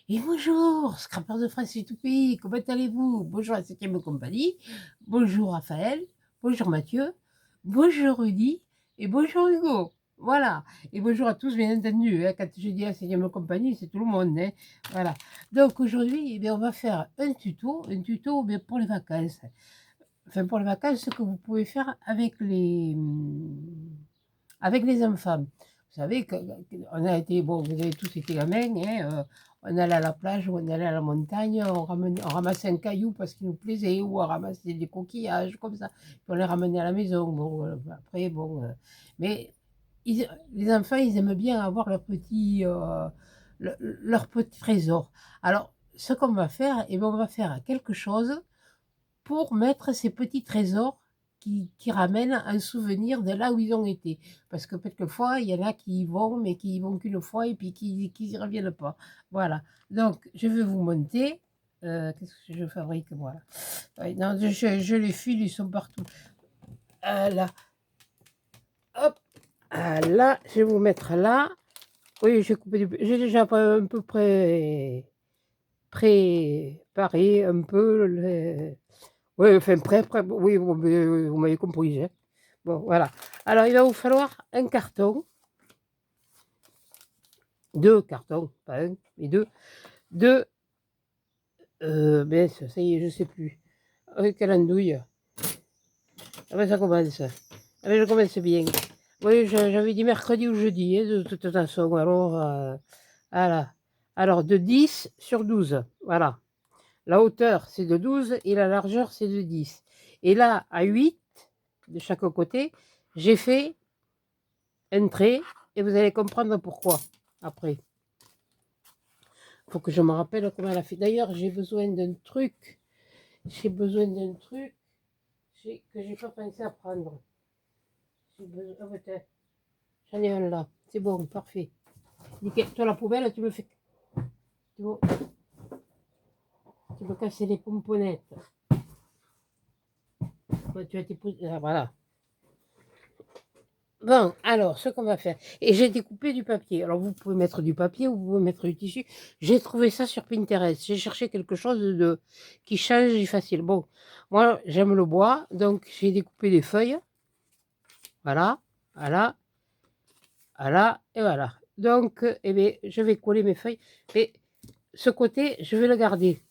Et bonjour, scrapeur de France et tout pays, comment allez-vous? Bonjour la septième compagnie, bonjour Raphaël, bonjour Mathieu, bonjour Rudy et bonjour Hugo. Voilà. Et bonjour à tous, bien entendu, hein. Quand je dis la septième compagnie, c'est tout le monde, hein. Voilà. Donc aujourd'hui, eh bien, on va faire un tuto bien, pour les vacances. Enfin, pour les vacances, ce que vous pouvez faire avec les enfants. Vous savez qu'on a été, bon, vous avez tous été gamins, hein, on allait à la plage ou on allait à la montagne, on ramassait un caillou parce qu'il nous plaisait, ou on ramassait des coquillages, comme ça, puis on les ramenait à la maison. Bon, après, bon, mais les enfants, ils aiment bien avoir leur petit trésor. Alors, ce qu'on va faire, eh bien, on va faire quelque chose pour mettre ces petits trésors qui ramènent un souvenir de là où ils ont été. Parce que quelquefois, il y en a qui y vont, mais qui y vont qu'une fois et puis qui n'y reviennent pas. Voilà. Donc, je vais vous monter. Qu'est-ce que je fabrique, voilà. Ouais, non, je les file, ils sont partout. Là. Hop. Là, je vais vous mettre là. Oui, j'ai déjà un peu préparé un peu les. Oui, enfin, oui, vous m'avez compris, hein. Bon, voilà. Alors, il va vous falloir un carton, deux cartons, pas un, mais deux, deux, ben, ça y est, je sais plus. Quelle andouille. Ah ben, ça commence. Ah ben, je commence bien. Oui, j'avais dit mercredi ou jeudi, hein, de toute façon. Alors, voilà. Alors, de 10 sur 12, voilà. La hauteur, c'est de 12 et la largeur, c'est de 10. Et là, à 8, de chaque côté, j'ai fait un trait et vous allez comprendre pourquoi après. Il faut que je me rappelle comment elle a fait. D'ailleurs, j'ai besoin d'un truc. J'ai besoin d'un truc que j'ai pas pensé à prendre. J'ai besoin. Oh, putain, j'en ai un là. C'est bon, parfait. Nickel. Toi, la poubelle, tu me fais. Tu me casses les pomponnettes. Tu as tes voilà. Bon, alors, ce qu'on va faire. Et j'ai découpé du papier. Alors, vous pouvez mettre du papier ou vous pouvez mettre du tissu. J'ai trouvé ça sur Pinterest. J'ai cherché quelque chose qui change et facile. Bon, moi, j'aime le bois. Donc, j'ai découpé des feuilles. Voilà, voilà, voilà, et voilà. Donc, eh bien, je vais coller mes feuilles. Et ce côté, je vais le garder.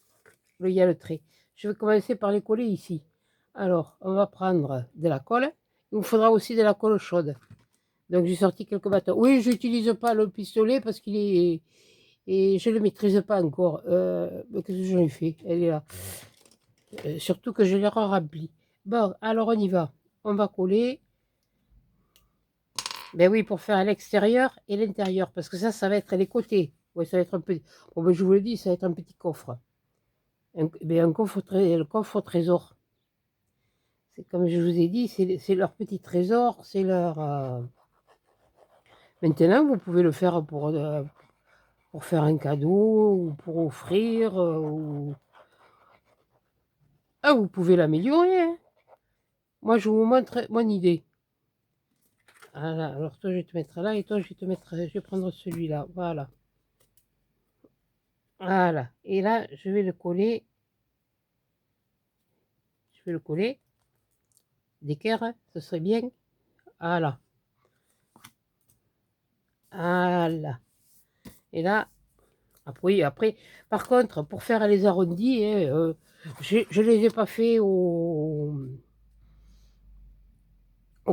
Il y a le trait. Je vais commencer par les coller ici. Alors, on va prendre de la colle. Il vous faudra aussi de la colle chaude. Donc j'ai sorti quelques bâtons. Oui, je n'utilise pas le pistolet parce qu'il est. Et je ne le maîtrise pas encore. Qu'est-ce que j'en ai fait? Elle est là. Surtout que je l'ai rempli. Bon, alors on y va. On va coller. Ben oui, pour faire l'extérieur et l'intérieur. Parce que ça va être les côtés. Oui, ça va être un peu. Bon, ben, je vous le dis, ça va être un petit coffre. Un coffre, le coffre au trésor. C'est comme je vous ai dit, c'est leur petit trésor. C'est leur. Maintenant, vous pouvez le faire pour faire un cadeau ou pour offrir. Ah, vous pouvez l'améliorer, hein. Moi, je vous montre mon idée. Voilà, alors toi, je vais te mettre là et toi, je vais prendre celui-là. Voilà. Voilà. Et là, je vais le coller. Je vais le coller. D'équerre, hein, ce serait bien. Voilà. Voilà. Et là, après, par contre, pour faire les arrondis, hein, je ne les ai pas fait au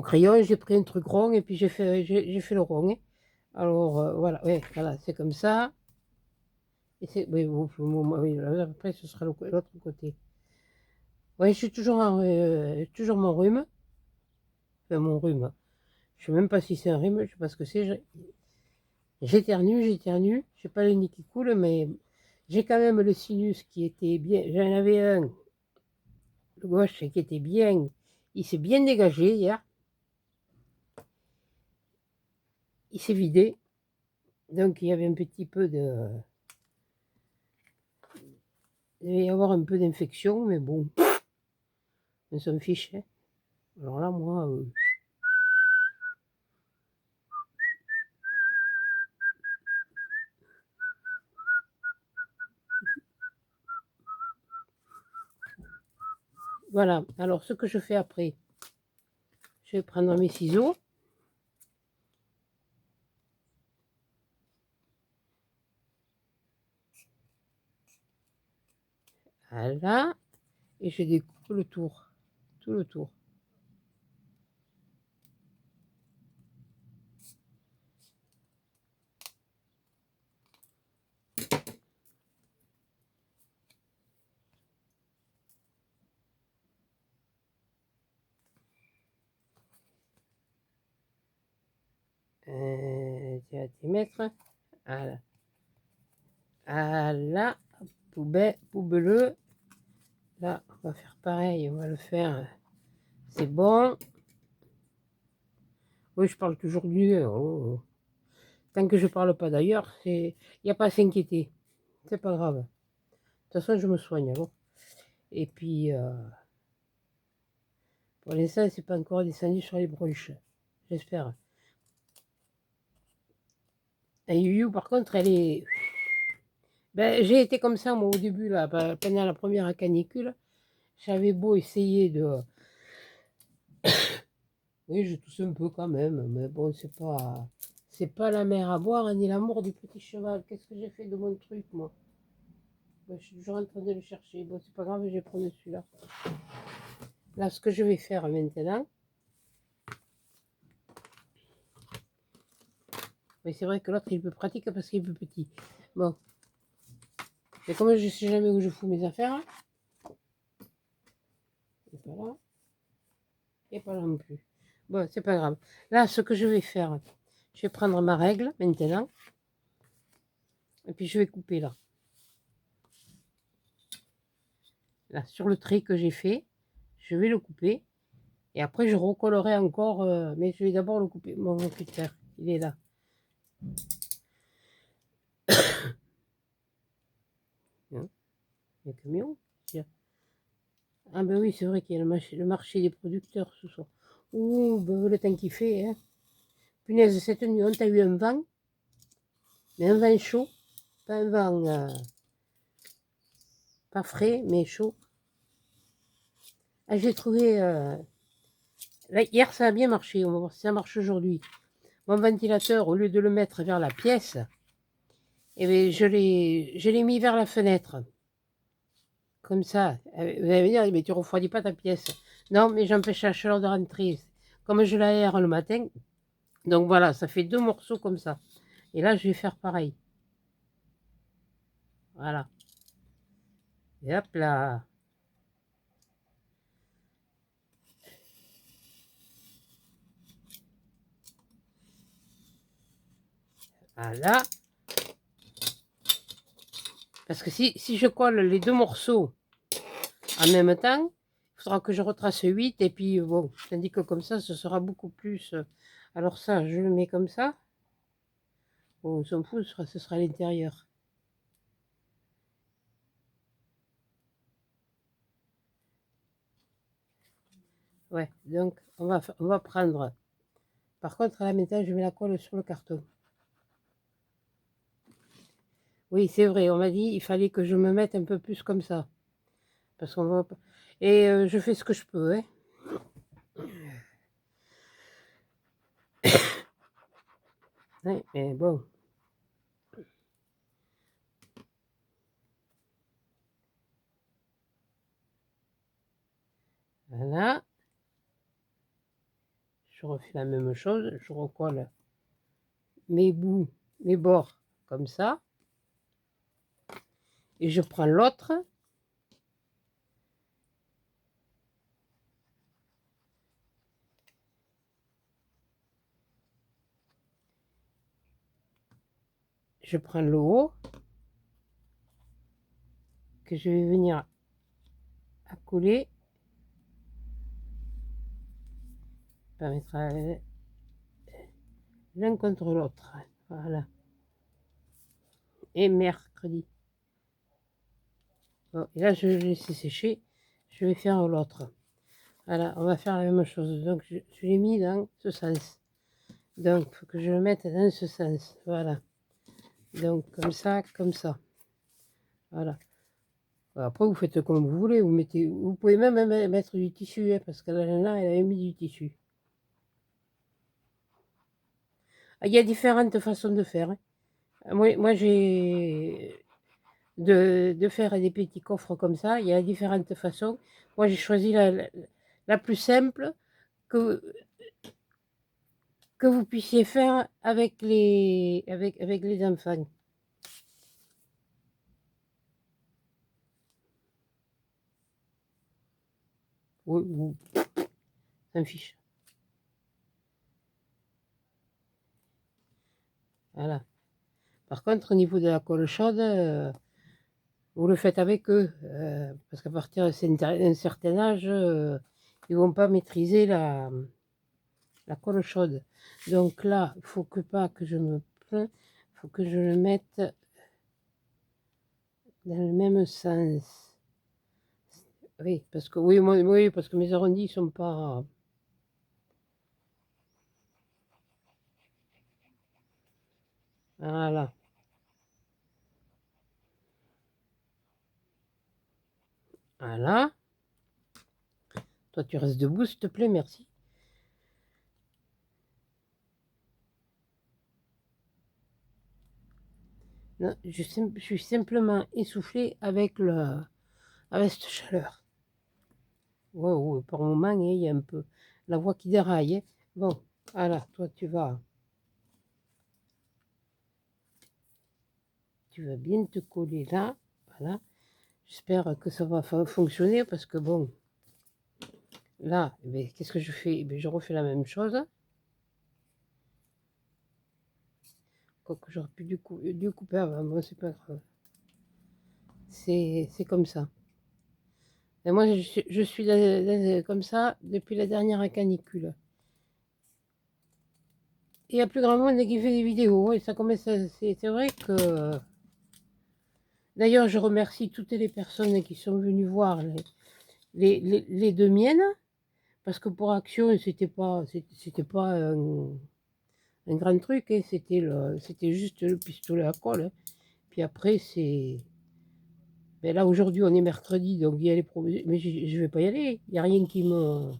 crayon, j'ai pris un truc rond et puis j'ai fait le rond, hein. Alors, voilà, ouais, voilà, c'est comme ça. Et c'est, oui, oui, après, ce sera l'autre côté. Oui, je suis toujours mon rhume. Enfin, mon rhume. Je sais même pas si c'est un rhume, je sais pas ce que c'est. J'éternue. J'ai pas le nez qui coule, mais j'ai quand même le sinus qui était bien. J'en avais un, le gauche, qui était bien. Il s'est bien dégagé hier. Il s'est vidé. Donc, il y avait un petit peu de. Il devait y avoir un peu d'infection, mais bon, on s'en fiche, hein. Alors là, moi. Voilà, alors ce que je fais après, je vais prendre mes ciseaux. Voilà, et je découpe le tour, tout le tour. Tu vas t'y mettre. Voilà. Voilà, poubelleux. Là, on va faire pareil, on va le faire. C'est bon. Oui, je parle toujours du oh. Tant que je parle pas d'ailleurs, il n'y a pas à s'inquiéter. C'est pas grave. De toute façon, je me soigne. Alors. Et puis, pour l'instant, c'est pas encore descendu sur les bronches. J'espère. Et Yuyu, par contre, elle est. Ben, j'ai été comme ça, moi, au début, là, pendant la première canicule. J'avais beau essayer de. Oui, je tousse un peu quand même, mais bon, c'est pas la mer à boire ni l'amour du petit cheval. Qu'est-ce que j'ai fait de mon truc, moi? Ben, je suis toujours en train de le chercher. Bon, c'est pas grave, je vais prendre celui-là. Là, ce que je vais faire maintenant. Mais c'est vrai que l'autre, il est plus pratique parce qu'il est plus petit. Bon. Et comme je sais jamais où je fous mes affaires, et pas là, et pas là non plus. Bon, c'est pas grave. Là, ce que je vais faire, je vais prendre ma règle maintenant. Et puis je vais couper là. Là, sur le trait que j'ai fait, je vais le couper. Et après, je recollerai encore, mais je vais d'abord le couper. Mon cutter, il est là. Hein, le camion. Ah ben oui, c'est vrai qu'il y a le marché des producteurs ce soir. Ouh, ben, le temps qu'il fait, hein. Punaise, cette nuit, on t'a eu un vent, mais un vent chaud, pas un vent pas frais, mais chaud. Ah, j'ai trouvé, là, hier, ça a bien marché, on va voir si ça marche aujourd'hui. Mon ventilateur, au lieu de le mettre vers la pièce, eh bien, je l'ai mis vers la fenêtre. Comme ça. Vous allez me dire, mais tu refroidis pas ta pièce. Non, mais j'empêche la chaleur de rentrer. Comme je l'aère le matin, donc voilà, ça fait 2 morceaux comme ça. Et là, je vais faire pareil. Voilà. Et hop là. Voilà. Parce que si je colle les 2 morceaux en même temps, il faudra que je retrace 8. Et puis, bon, tandis que comme ça, ce sera beaucoup plus. Alors ça, je le mets comme ça. Bon, on s'en fout, ce sera à l'intérieur. Ouais, donc on va prendre. Par contre, là maintenant, je mets la colle sur le carton. Oui, c'est vrai, on m'a dit il fallait que je me mette un peu plus comme ça. Parce qu'on va. Et je fais ce que je peux, hein. Ouais, mais bon. Voilà. Je refais la même chose. Je recolle mes bouts, mes bords comme ça. Et je prends l'autre. Je prends le haut. Que je vais venir à coller. Pas mettre l'un contre l'autre. Voilà. Et mercredi. Bon, et là, je vais laisser sécher. Je vais faire l'autre. Voilà, on va faire la même chose. Donc, je l'ai mis dans ce sens. Donc, il faut que je le mette dans ce sens. Voilà. Donc, comme ça, comme ça. Voilà. Après, vous faites comme vous voulez. Vous pouvez même mettre du tissu, hein, parce que là, elle avait mis du tissu. Ah, il y a différentes façons de faire, hein. Moi j'ai de faire des petits coffres comme ça. Il y a différentes façons. Moi, j'ai choisi la plus simple que, que vous puissiez faire avec avec les enfants. Oui, oui, ça me fiche. Voilà. Par contre, au niveau de la colle chaude, vous le faites avec eux. Parce qu'à partir d'un certain âge, ils vont pas maîtriser la colle chaude. Donc là, il faut que pas que je me plains. Il faut que je le mette dans le même sens. Oui, parce que oui, parce que mes arrondis sont pas. Voilà. Voilà. Toi, tu restes debout, s'il te plaît, merci. Non, je suis simplement essoufflée avec cette chaleur. Ouais, ouais, par moment, hein, il y a un peu la voix qui déraille, hein. Bon, voilà, toi, tu vas bien te coller là. Voilà. J'espère que ça va fonctionner parce que bon, là, eh ben, qu'est-ce que je fais? Eh ben, je refais la même chose. Quoique j'aurais pu du couper avant, bon, c'est pas grave. C'est comme ça. Et moi, je suis comme ça depuis la dernière canicule. Il y a plus grand monde qui fait des vidéos. Et ça commence, c'est vrai que. D'ailleurs, je remercie toutes les personnes qui sont venues voir les deux miennes. Parce que pour Action, c'était pas un grand truc, hein. C'était juste le pistolet à colle, hein. Puis après, c'est. Ben là, aujourd'hui, on est mercredi, donc il y a les mais je vais pas y aller. Il n'y a rien qui me.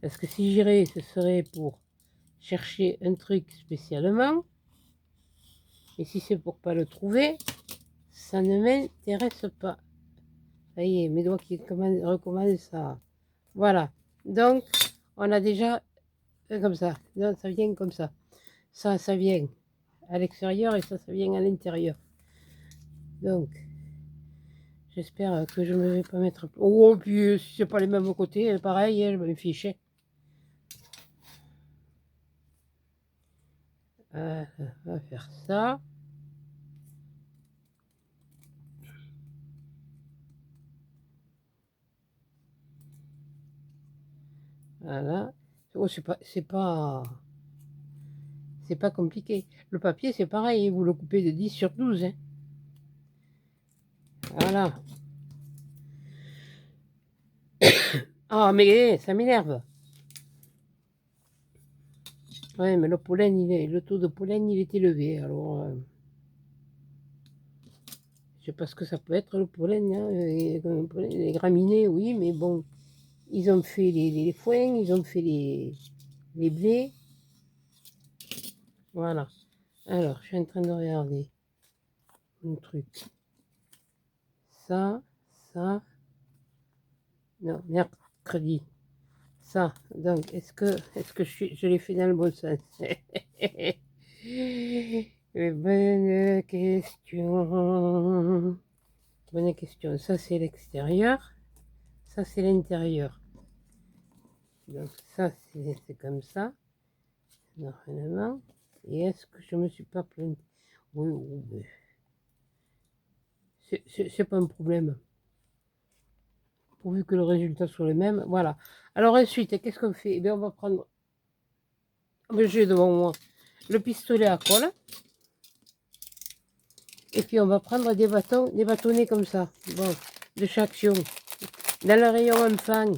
Parce que si j'irais, ce serait pour chercher un truc spécialement. Et si c'est pour pas le trouver, ça ne m'intéresse pas. Ça y est, mes doigts qui recommencent à. Voilà. Donc, on a déjà comme ça. Non, ça vient comme ça. Ça vient à l'extérieur et ça vient à l'intérieur. Donc, j'espère que je ne vais pas mettre. Oh, puis si c'est pas les mêmes côtés, pareil, je me fiche. On va faire ça. Voilà. Oh, c'est pas compliqué. Le papier, c'est pareil, vous le coupez de 10 sur 12, hein. Voilà. Ah, mais ça m'énerve. Ouais, mais le taux de pollen, il est élevé. Alors, je sais pas ce que ça peut être, le pollen, hein. Les graminées, oui, mais bon, ils ont fait les foins, ils ont fait les blés. Voilà. Alors, je suis en train de regarder un truc. Ça, non, mercredi. Ça, donc, est-ce que je l'ai fait dans le bon sens? Bonne question. Bonne question. Ça, c'est l'extérieur. Ça, c'est l'intérieur. Donc, ça, c'est comme ça. Normalement. Et est-ce que je me suis pas plaint? Oui, oui. C'est pas un problème. Pourvu que le résultat soit le même. Voilà. Alors ensuite, qu'est-ce qu'on fait? Eh bien, on va prendre. J'ai devant moi le pistolet à colle. Et puis on va prendre des bâtonnets comme ça. Bon, de chaque action. Dans le rayon enfant.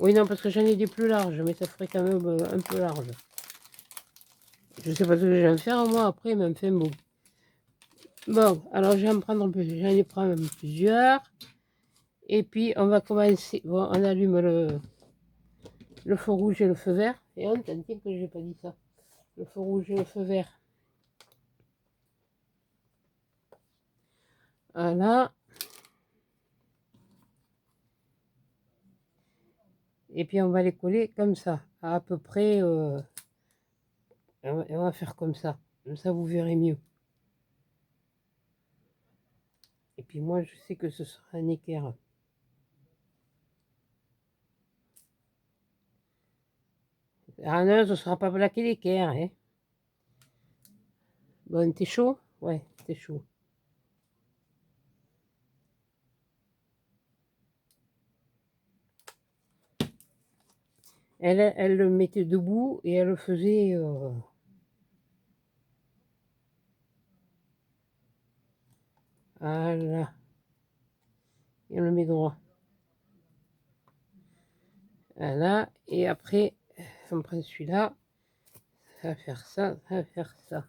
Oui, non, parce que j'en ai des plus larges, mais ça ferait quand même un peu large. Je sais pas ce que je vais en faire moi après, mais enfin bon. Bon, alors je vais en prendre plusieurs. J'en ai prendre plusieurs. Et puis on va commencer. Bon, on allume le feu rouge et le feu vert. Et on t'as dit que j'ai pas dit ça. Le feu rouge et le feu vert. Voilà. Et puis on va les coller comme ça. À peu près. On va faire comme ça. Comme ça, vous verrez mieux. Et puis moi, je sais que ce sera un équerre. Ah non, ce ne sera pas plaqué l'équerre. Hein. Bon, t'es chaud? Ouais, t'es chaud. Elle le mettait debout et elle le faisait. Voilà. Et on le met droit. Voilà. Et après, on prend celui-là. Ça va faire ça, ça va faire ça.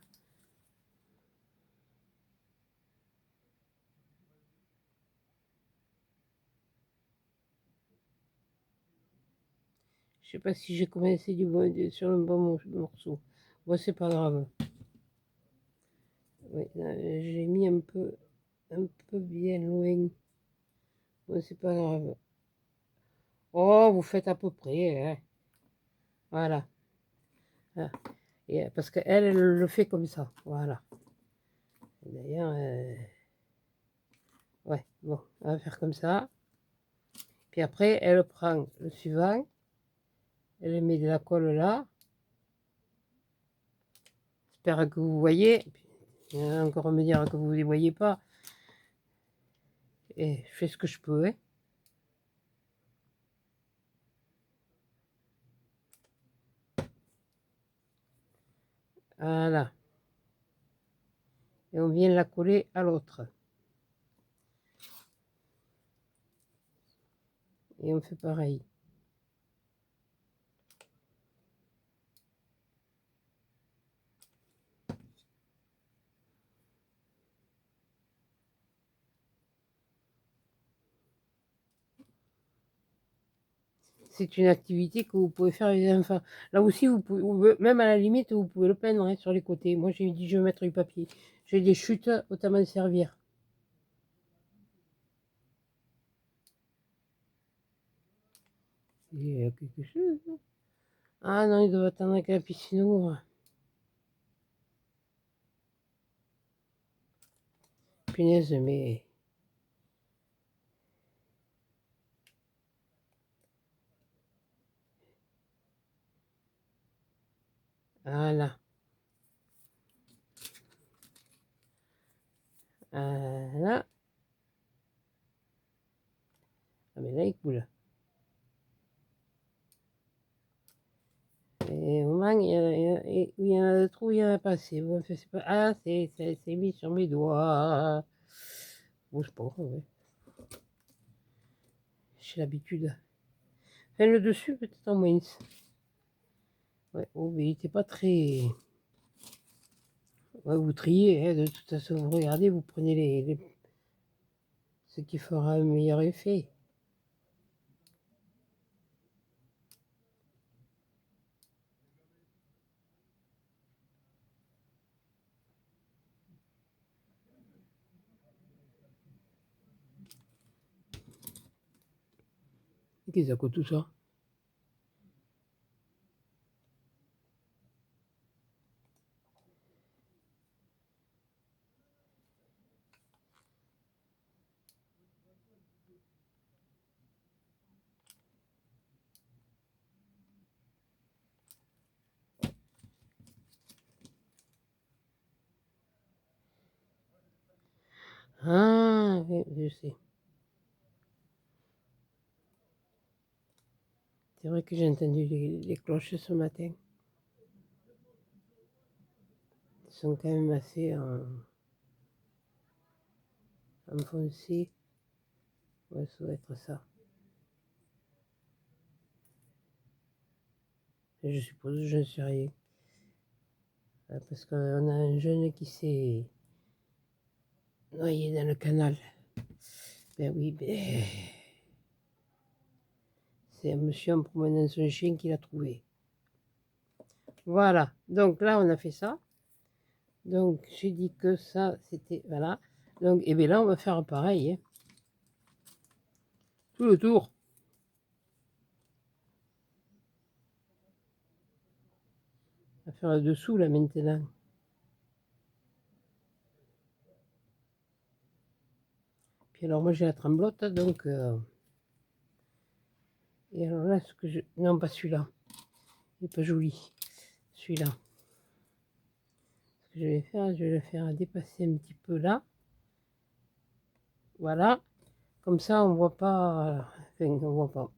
Je sais pas si j'ai commencé sur le bon morceau. Bon, c'est pas grave. Oui, j'ai mis un peu bien loin. Bon, c'est pas grave. Oh, vous faites à peu près. Hein. Voilà. Ah. Et, parce qu'elle, elle le fait comme ça. Voilà. D'ailleurs, ouais, bon, on va faire comme ça. Puis après, elle prend le suivant. Elle met de la colle là. J'espère que vous voyez. Il y en a encore à me dire que vous ne les voyez pas. Et je fais ce que je peux. Hein. Voilà. Et on vient la coller à l'autre. Et on fait pareil. C'est une activité que vous pouvez faire avec les enfants. Là aussi, même à la limite, vous pouvez le peindre hein, sur les côtés. Moi, j'ai dit, je vais mettre du papier. J'ai des chutes, autant m'en servir. Il y a quelque chose. Ah non, il doit attendre que la piscine ouvre. Punaise, mais... Voilà. Voilà. Ah, mais là, il coule. Et au moment, il y en a de trop, il y en a pas assez. Bon, c'est pas... Ah, c'est mis sur mes doigts. Bouge pas, ouais. J'ai l'habitude. Enfin, le dessus, peut-être en moins. Ouais, oh, mais il était pas très... Ouais, vous triez, hein, de toute façon, vous regardez, vous prenez ce qui fera un meilleur effet. Qu'est-ce que ça coûte tout ça? Ah, oui, je sais. C'est vrai que j'ai entendu les cloches ce matin. Elles sont quand même assez enfoncées. Ouais, ça doit être ça. Je suppose, je ne sais rien. Parce qu'on a un jeune qui s'est noyé dans le canal. Ben oui, ben... C'est un monsieur en promenant son chien qui l'a trouvé. Voilà, donc là on a fait ça. Donc j'ai dit que ça c'était... Voilà. Donc, et bien là on va faire pareil. Hein. Tout le tour. On va faire le dessous là maintenant. Puis alors moi j'ai la tremblote, donc... Et alors là, ce que je... Non, pas celui-là. Il n'est pas joli. Celui-là. Ce que je vais faire, je vais le faire dépasser un petit peu là. Voilà. Comme ça, on voit pas... Enfin, on voit pas.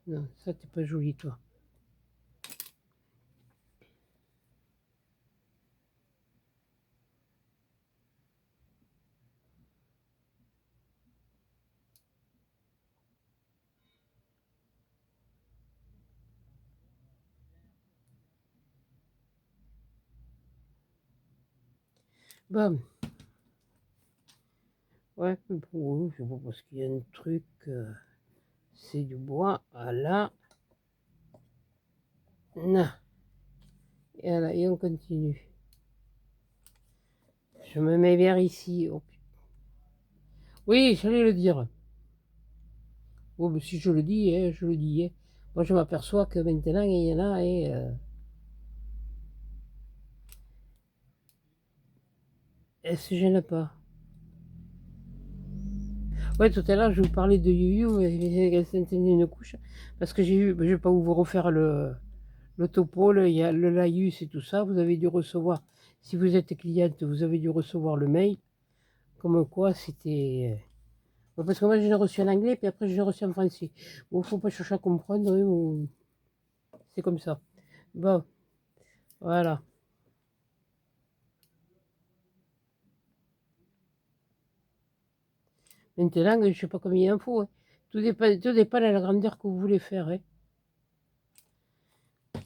Non, ça, t'es pas joli, toi. Bon. Ouais, bon, je vois parce qu'il y a un truc... c'est du bois à la... Non. Et, voilà, et on continue. Je me mets vers ici. Oh, oui, j'allais le dire. Bon, mais si je le dis, hein, je le dis. Hein. Moi, je m'aperçois que maintenant, il y en a... Et, elle se gêne pas. Ouais, tout à l'heure, je vous parlais de Yu-Yu, elle s'intendait une couche. Parce que j'ai eu... Je vais pas vous refaire le topo, il y a le laïus et tout ça. Vous avez dû recevoir... Si vous êtes cliente, vous avez dû recevoir le mail. Comme quoi, c'était... Parce que moi, je l'ai reçu en anglais, puis après, je l'ai reçu en français. Bon, faut pas chercher à comprendre, hein, c'est comme ça. Bon, voilà. Maintenant, je sais pas combien il en faut. Hein. Tout dépend de la grandeur que vous voulez faire. Hein.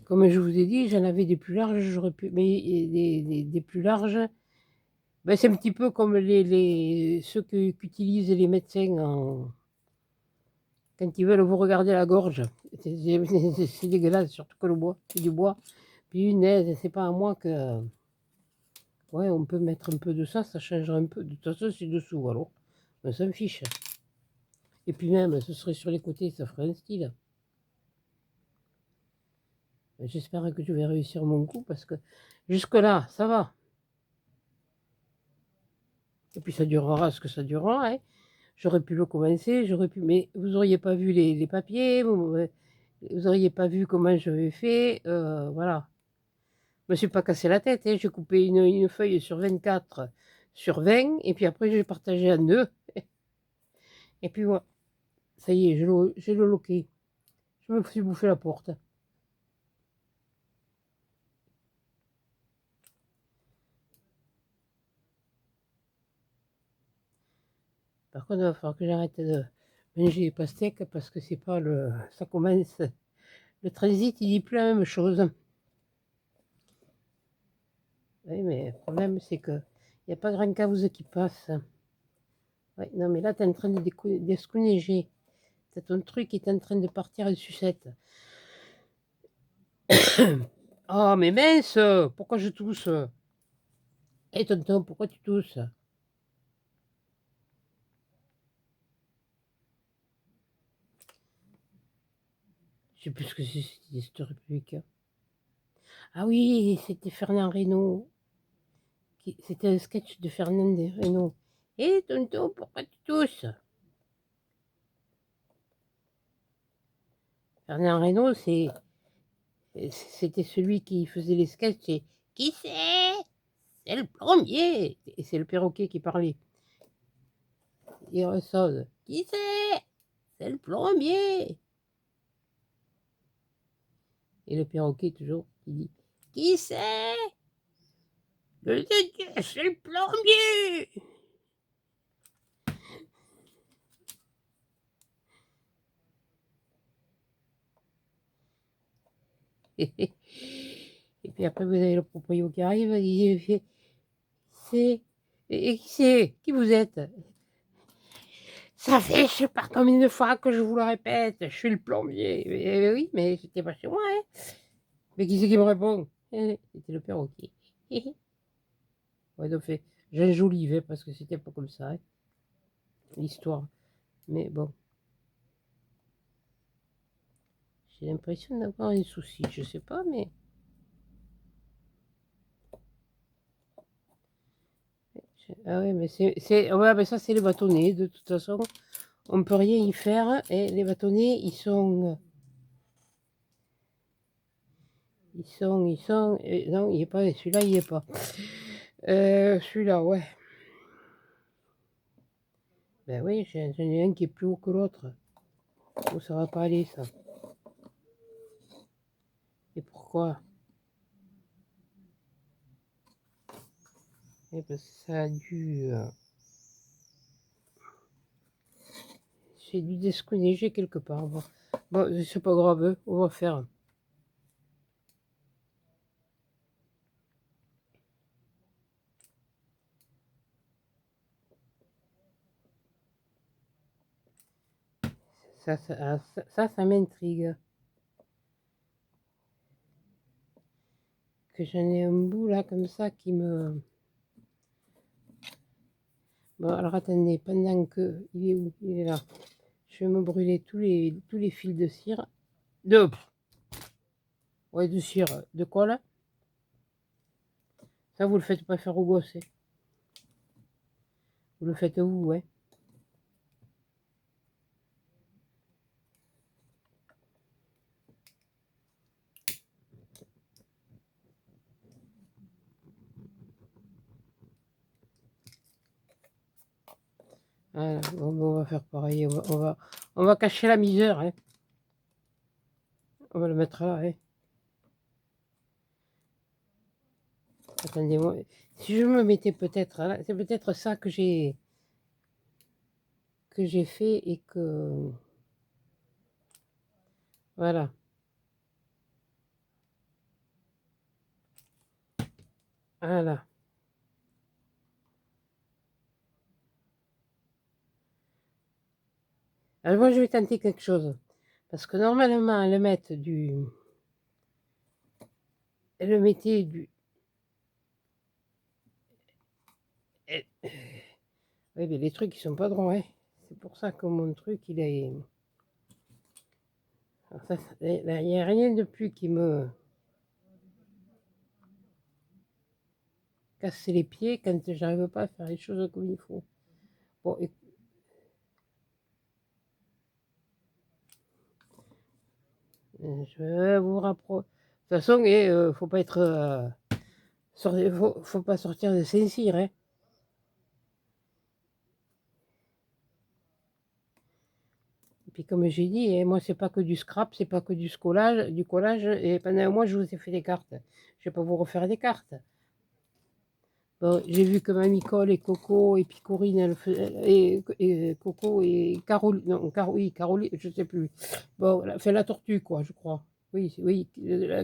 Comme je vous ai dit, j'en avais des plus larges, j'aurais pu... Mais des plus larges, ben, c'est un petit peu comme ceux qu'utilisent les médecins quand ils veulent vous regarder la gorge. C'est dégueulasse, surtout que le bois, c'est du bois. Puis une aide, c'est pas à moi que... Ouais, on peut mettre un peu de ça changerait un peu. De toute façon, c'est dessous, alors. On s'en fiche. Et puis même, ce serait sur les côtés, ça ferait un style. J'espère que je vais réussir mon coup, parce que jusque-là, ça va. Et puis ça durera ce que ça durera, hein. J'aurais pu le commencer, j'aurais pu... Mais vous auriez pas vu les papiers, vous auriez pas vu comment j'avais fait, voilà. Je me suis pas cassé la tête, hein. J'ai coupé une feuille sur 24 sur 20, et puis après j'ai partagé en deux. Et puis voilà, ça y est, j'ai le loquet. Je me suis bouffé la porte. Par contre, il va falloir que j'arrête de manger des pastèques parce que c'est pas le... Ça commence... Le transit, il dit plus la même chose. Oui, mais le problème, c'est que il n'y a pas grand cause qui passe. Ouais, non, mais là, tu es en train de desconneiger. C'est ton truc qui est en train de partir en sucette. Oh, mais mince! Pourquoi je tousse? Hé, tonton, pourquoi tu tousses? Je sais plus ce que c'est cette république. Ah oui, c'était Fernand Reynaud. C'était un sketch de Fernand Reynaud. Hé, tonton, pourquoi tu tousses? Fernand Reynaud, c'était celui qui faisait les sketchs. Et qui c'est? C'est le plombier. Et c'est le perroquet qui parlait. Il ressonne. Qui c'est? C'est le plombier. Et le perroquet, toujours, il dit qui c'est? C'est le plombier. Et puis Puis après, vous avez le proprio qui arrive, il fait, c'est, et qui c'est? Qui vous êtes? Ça fait, je sais pas combien de fois que je vous le répète, je suis le plombier. Oui, mais c'était pas chez moi, hein. Mais qui c'est qui me répond? C'était le perroquet. Ouais, donc j'enjolive, hein, parce que c'était pas comme ça, hein, l'histoire. Mais bon, j'ai l'impression d'avoir un souci, je sais pas, mais... Ah ouais, mais ouais, mais ça, c'est les bâtonnets, de toute façon. On peut rien y faire, et les bâtonnets, ils sont... Non, il est pas, celui-là, il est pas. Celui-là, ouais. Ben oui, j'en ai un qui est plus haut que l'autre. Oh, ça va pas aller, ça. Et pourquoi? Eh ben, ça a dû... j'ai dû déconneiger quelque part. Bon, c'est pas grave, hein, on va faire. Ça m'intrigue. Que j'en ai un bout là comme ça qui me... Bon, alors attendez, pendant que... Il est où? Il est là. Je vais me brûler tous les fils de cire. Ouais, de cire. De quoi là? Ça, vous le faites pas faire au gosse, hein. Vous le faites vous, ouais. Voilà, bon, on va faire pareil. On va cacher la misère, hein. On va le mettre là, hein. Attendez-moi. Si je me mettais peut-être là, c'est peut-être ça que j'ai fait et que... Voilà. Voilà. Alors moi, je vais tenter quelque chose. Parce que normalement, le mettre du... Le mettait du... Oui, mais les trucs, ils sont pas droits, hein. C'est pour ça que mon truc, il est... Il n'y a rien de plus qui me casse les pieds quand j'arrive pas à faire les choses comme il faut. Bon, je vais vous rapprocher. De toute façon, faut pas être... faut pas sortir de Saint-Cyr, hein. Et puis comme j'ai dit, moi c'est pas que du scrap, c'est pas que du collage, et pendant un mois je vous ai fait des cartes. Je vais pas vous refaire des cartes. Bon, j'ai vu que Mamie Cole et Coco et puis Corinne, et Coco et Caroline, non, oui, Caroline, je sais plus. Bon, elle a fait la tortue, quoi, je crois. Oui, oui,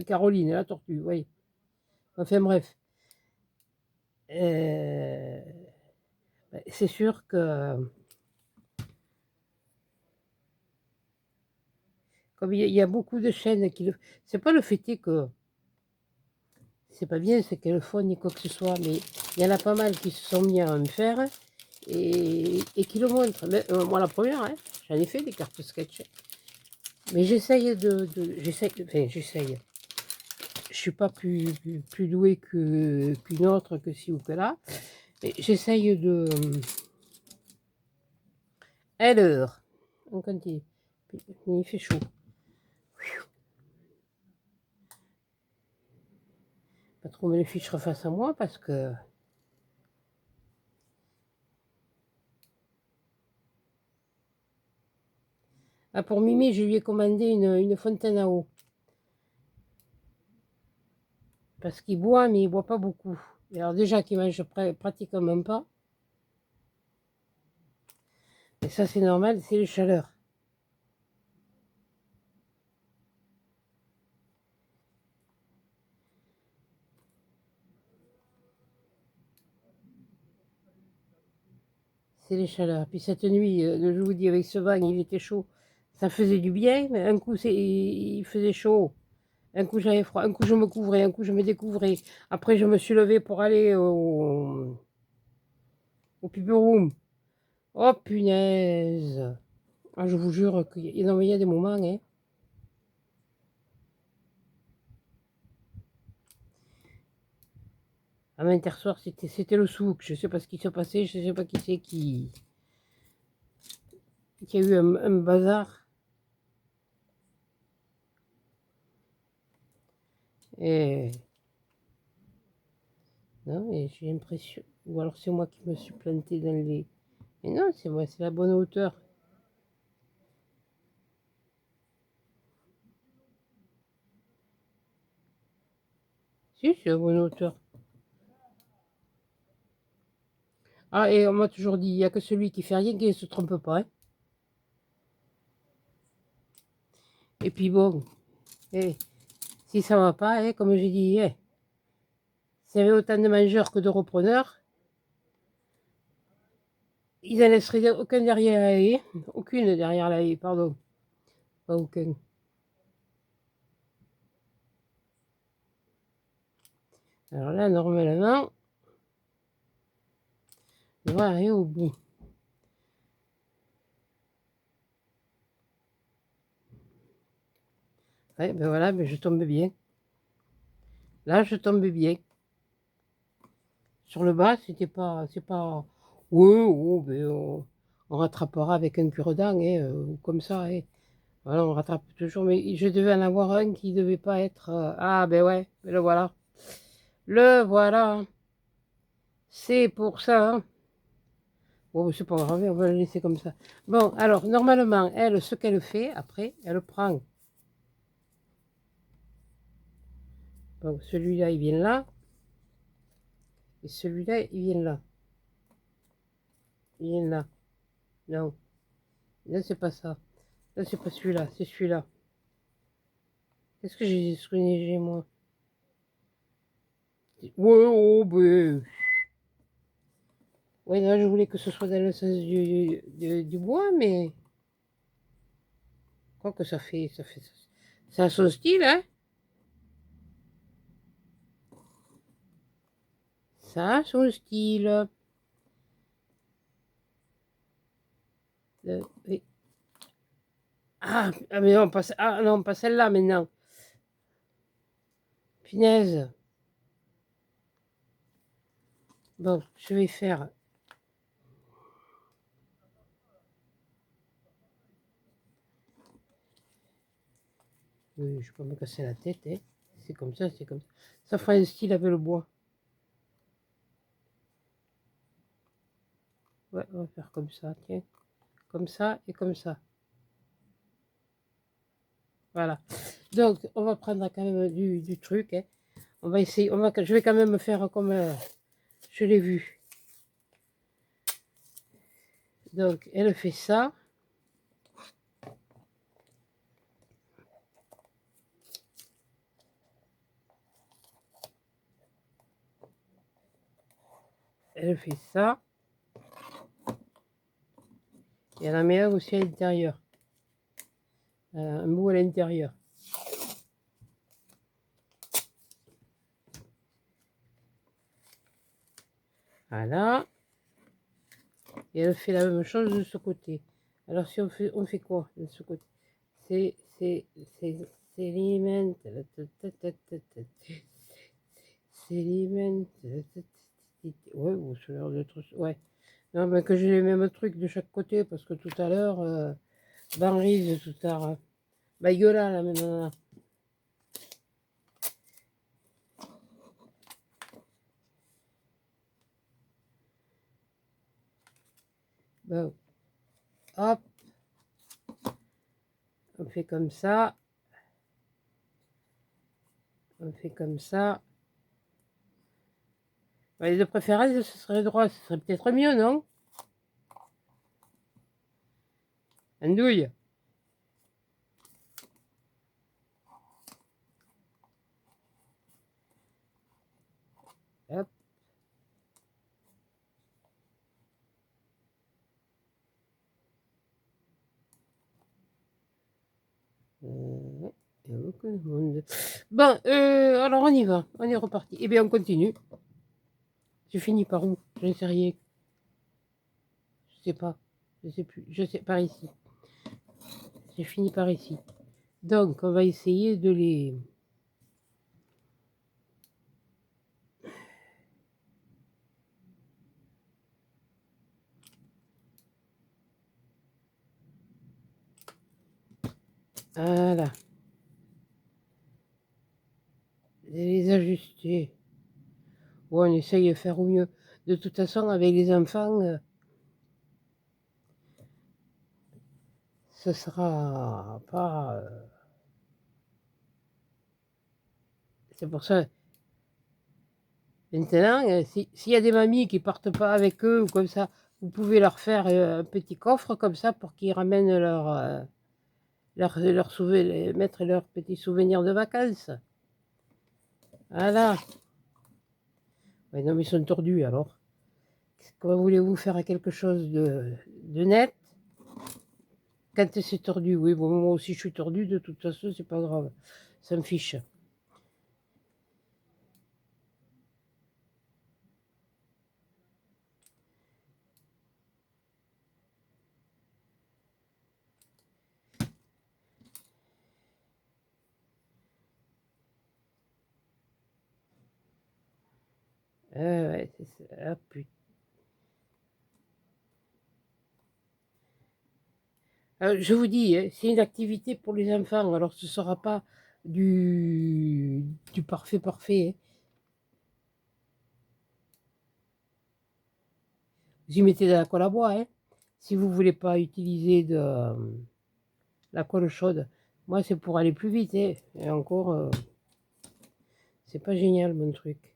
Caroline, la tortue, oui. Enfin bref. Euh, c'est sûr que, comme il y a beaucoup de chaînes qui le... C'est pas le fait que c'est pas bien, c'est qu'elles font ni quoi que ce soit, mais il y en a pas mal qui se sont mis à en faire et qui le montrent. Mais, moi, la première, hein, j'en ai fait des cartes sketch. Mais j'essaye enfin, j'essaye. Je suis pas plus douée qu'une autre, que ci ou que là. Mais j'essaye de... Alors, on continue. Il fait chaud. Pas trop me les fiches face à moi parce que... Ah, pour Mimi, je lui ai commandé une fontaine à eau. Parce qu'il boit, mais il boit pas beaucoup. Et alors déjà qu'il mange pratiquement pas. Et ça, c'est normal, c'est les chaleurs. c'est les chaleurs. Puis cette nuit, je vous dis, avec ce vent, il était chaud. Ça faisait du bien, mais un coup, il faisait chaud. Un coup, j'avais froid. Un coup, je me couvrais. Un coup, je me découvrais. Après, je me suis levée pour aller au Pipi Room. Oh, punaise! Ah, je vous jure qu'il y a, non, mais il y a des moments, hein. À Intersoir, c'était le souk. Je sais pas ce qui s'est passé. Je sais pas qui c'est qui a eu un bazar. Et non, mais j'ai l'impression. Ou alors c'est moi qui me suis planté dans les. Mais non, c'est moi, c'est la bonne hauteur. Si, c'est la bonne hauteur. Ah, et on m'a toujours dit, il n'y a que celui qui fait rien qui ne se trompe pas, hein. Et puis bon, eh, si ça va pas, comme j'ai dit, s'il y avait autant de mangeurs que de repreneurs, ils n'en laisseraient aucun derrière la haie. Aucune derrière la haie, pardon. Pas aucun. Alors là, normalement, on va arriver au bout. Ouais, ben voilà, ben je tombe bien. Là, je tombe bien. Sur le bas, c'est pas, ouais, oh, ben, on rattrapera avec un cure-dent, ou comme ça, hein. Voilà, on rattrape toujours, mais je devais en avoir un qui devait pas être, ah, ben ouais, ben le voilà. Le voilà. C'est pour ça, hein. Bon, c'est pas grave, on va le laisser comme ça. Bon, alors, normalement, elle, ce qu'elle fait, après, elle prend. Donc, celui-là, il vient là. Et celui-là, il vient là. Il vient là. Non. Là, c'est pas ça. Là, c'est pas celui-là, c'est celui-là. Qu'est-ce que j'ai screené, moi? Ouais, oh, ben. Ouais, là, je voulais que ce soit dans le sens du bois, mais. Quoi que ça fait. Ça a son style, hein? Ça a son style. Oui. Mais non, pas, ah, non, pas celle-là maintenant. Punaise. Bon, je vais faire. Oui, je vais pas me casser la tête, hein. C'est comme ça, c'est comme ça. Ça fera un style avec le bois. Ouais, on va faire comme ça, tiens. Comme ça et comme ça. Voilà. Donc, on va prendre quand même du truc, hein. On va essayer, je vais quand même faire comme je l'ai vu. Donc, elle fait ça. Elle fait ça. Et elle en met un aussi à l'intérieur. Un bout à l'intérieur. Voilà. Et elle fait la même chose de ce côté. Alors si on fait quoi de ce côté? C'est l'élément. C'est l'élément. Ouais, ou ce genre de truc. Ouais. Non, mais que j'ai les mêmes trucs de chaque côté, parce que tout à l'heure, Banrise, tout à l'heure. Bah, Yola, là, maintenant. Bon, hop, on fait comme ça. On fait comme ça. Ouais, de préférence, ce serait droit, ce serait peut-être mieux, non? Andouille. Hop. le monde. Bon, alors on y va, on est reparti. Eh bien, on continue. J'ai fini par où? Je ne sais rien. Je sais pas. Je sais plus. Je sais par ici. J'ai fini par ici. Donc, on va essayer de les... Voilà. De les ajuster. Bon, on essaye de faire au mieux. De toute façon, avec les enfants, ce sera pas... C'est pour ça. Maintenant, s'il y a des mamies qui partent pas avec eux ou comme ça, vous pouvez leur faire un petit coffre comme ça pour qu'ils ramènent mettre leurs petits souvenirs de vacances. Voilà. Ouais, non, mais ils sont tordus alors. Comment voulez-vous faire quelque chose de net quand c'est tordu? Oui, bon, moi aussi je suis tordu, de toute façon, c'est pas grave. Ça me fiche. Ah ouais, c'est ça. Ah putain. Je vous dis, hein, c'est une activité pour les enfants, alors ce ne sera pas du parfait parfait, hein. Vous y mettez de la colle à bois, hein, si vous ne voulez pas utiliser de la colle chaude. Moi, c'est pour aller plus vite, hein. Et encore, c'est pas génial, mon truc.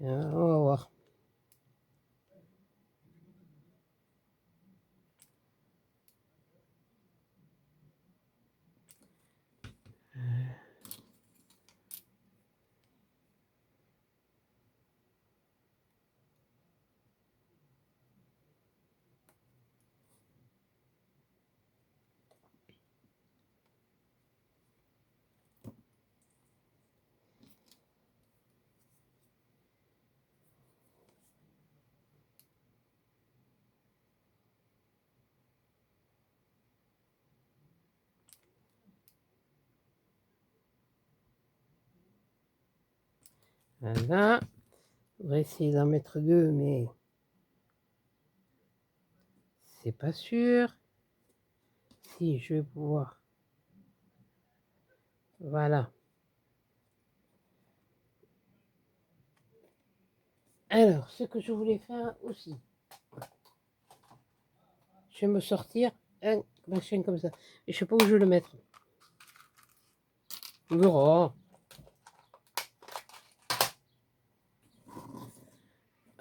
On va voir. Voilà. On va essayer d'en mettre deux, mais c'est pas sûr. Si, je vais pouvoir. Voilà. Alors, ce que je voulais faire aussi, je vais me sortir un machin comme ça. Et je sais pas où je vais le mettre. On verra.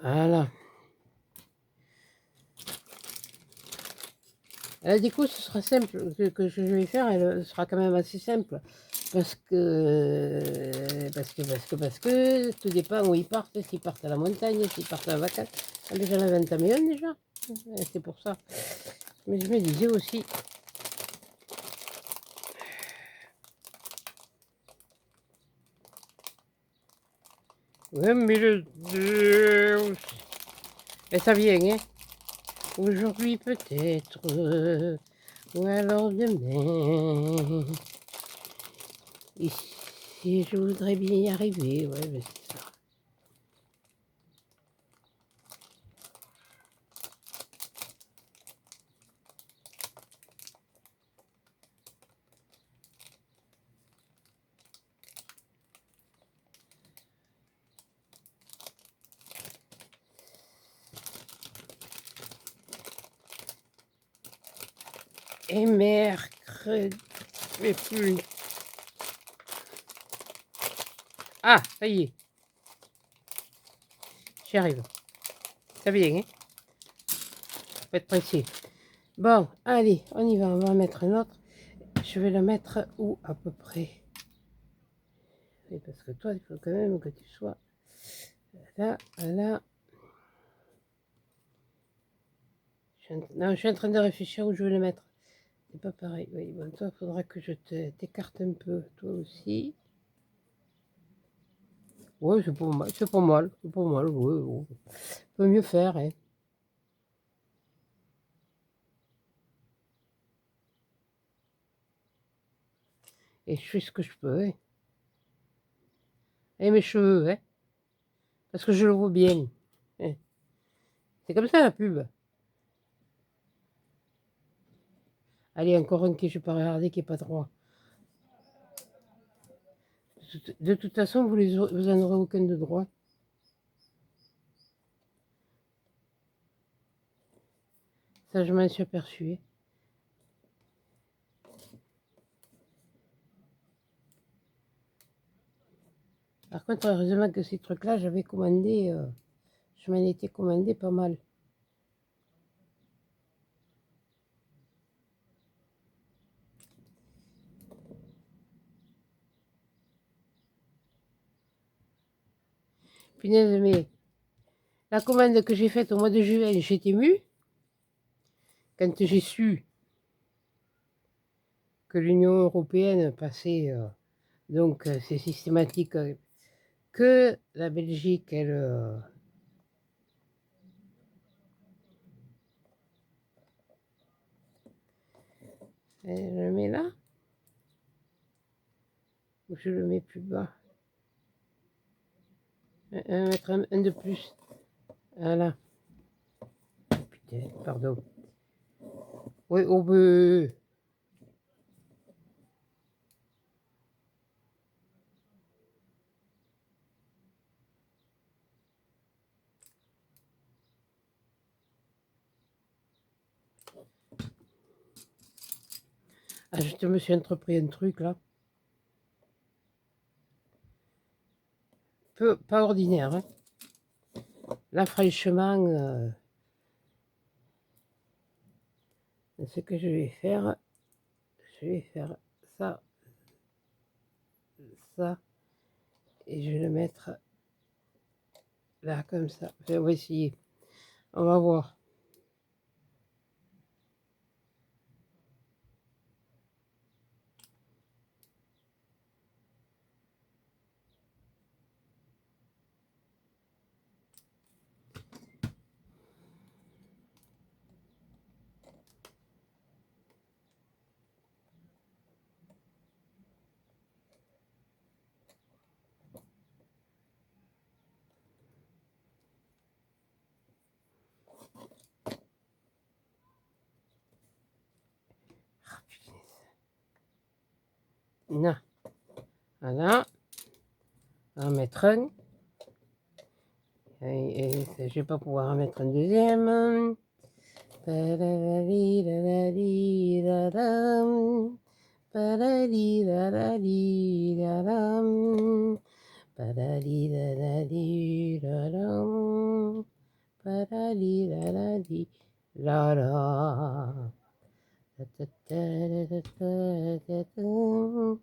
Voilà. La déco, ce sera simple. Que je vais faire, elle sera quand même assez simple. Parce que, tout dépend où ils partent. S'ils partent à la montagne, s'ils partent à la vacances. Ah, déjà, j'en avais entamé un déjà. C'est pour ça. Mais je me disais aussi. Ouais, mais le Dieu. Et ça vient, hein. Aujourd'hui peut-être. Ou alors demain. Ici, je voudrais bien y arriver. Ouais, mais c'est ça. Et mercredi. Mais plus. Ah, ça y est. J'y arrive. Ça vient, hein. Faut être pressé. Bon, allez, on y va. On va en mettre un autre. Je vais le mettre où à peu près? Et parce que toi, il faut quand même que tu sois là, là. Non, je suis en train de réfléchir où je vais le mettre. C'est pas pareil. Oui, bon, toi, il faudra que je t'écarte un peu. Toi aussi. Ouais, c'est pas mal. C'est pas mal. C'est pas mal. Ouais, ouais. Peut mieux faire, hein. Et je fais ce que je peux, hein. Et mes cheveux, hein. Parce que je le vois bien. Hein. C'est comme ça la pub. Allez, encore un qui je pas regarder qui est pas droit. De toute façon, vous en aurez aucun de droit. Ça, je m'en suis aperçu. Hein. Par contre, heureusement que ces trucs-là, j'avais commandé, je m'en étais commandé pas mal. Punaise, mais la commande que j'ai faite au mois de juin, j'étais émue. Quand j'ai su que l'Union européenne passait, donc c'est systématique, que la Belgique, elle le met là, ou je le mets plus bas. Mettre un de plus. Voilà. Putain, pardon. Oui, oh, ah, je me suis entrepris un truc là. Pas ordinaire. Hein. Là, franchement, ce que je vais faire ça, ça, et je vais le mettre là, comme ça. Enfin, on va essayer. On va voir. Ah, non. Voilà. On va en mettre un. Et je vais pas pouvoir en mettre un deuxième. Padadadidadadidadam. Padadidadadidadam. Padadidadadidadam. Padadidadadidadam. Ta-ta-ta-ta-ta-ta-ta.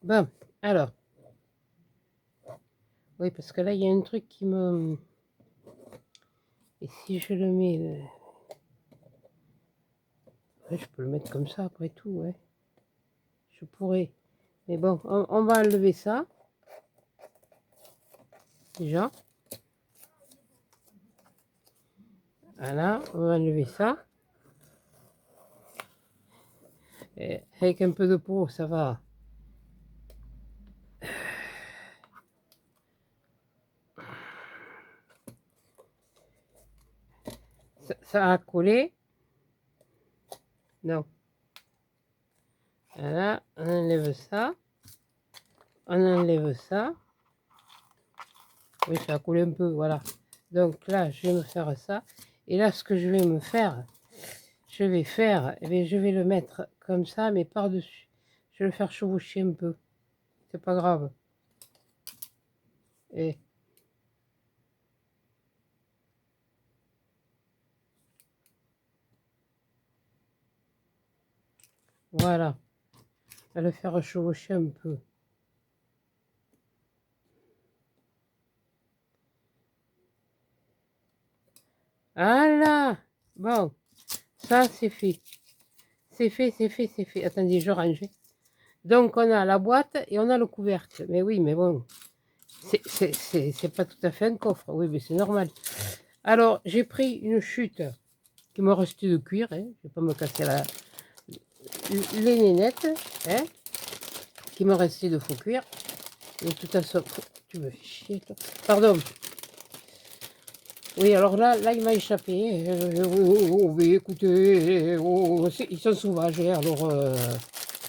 Bon, alors, oui, parce que là, il y a un truc qui me... Et si je le mets... ouais, je peux le mettre comme ça après tout, ouais. Je pourrais. Mais bon, on va enlever ça, déjà. Voilà, on va enlever ça. Et avec un peu de peau, ça va. Ça a collé. Non. Voilà, on enlève ça. On enlève ça. Oui, ça a collé un peu, voilà. Donc là, je vais me faire ça. Et là, ce que je vais me faire, je vais faire, eh bien, je vais le mettre comme ça, mais par-dessus. Je vais le faire chevaucher un peu. C'est pas grave. Et voilà. à le faire chevaucher un peu. Voilà. Bon, ça c'est fait. C'est fait, c'est fait, c'est fait. Attendez, je range. Donc on a la boîte et on a le couvercle. Mais oui, mais bon, c'est pas tout à fait un coffre. Oui, mais c'est normal. Alors, j'ai pris une chute qui me restait de cuir. Hein. Je vais pas me casser les nénettes. Hein, qui me restait de faux cuir. De toute façon, tu me fais chier, toi. Pardon. Oui, alors là il m'a échappé. Oui, écoutez, ils sont sauvages. Hein, alors,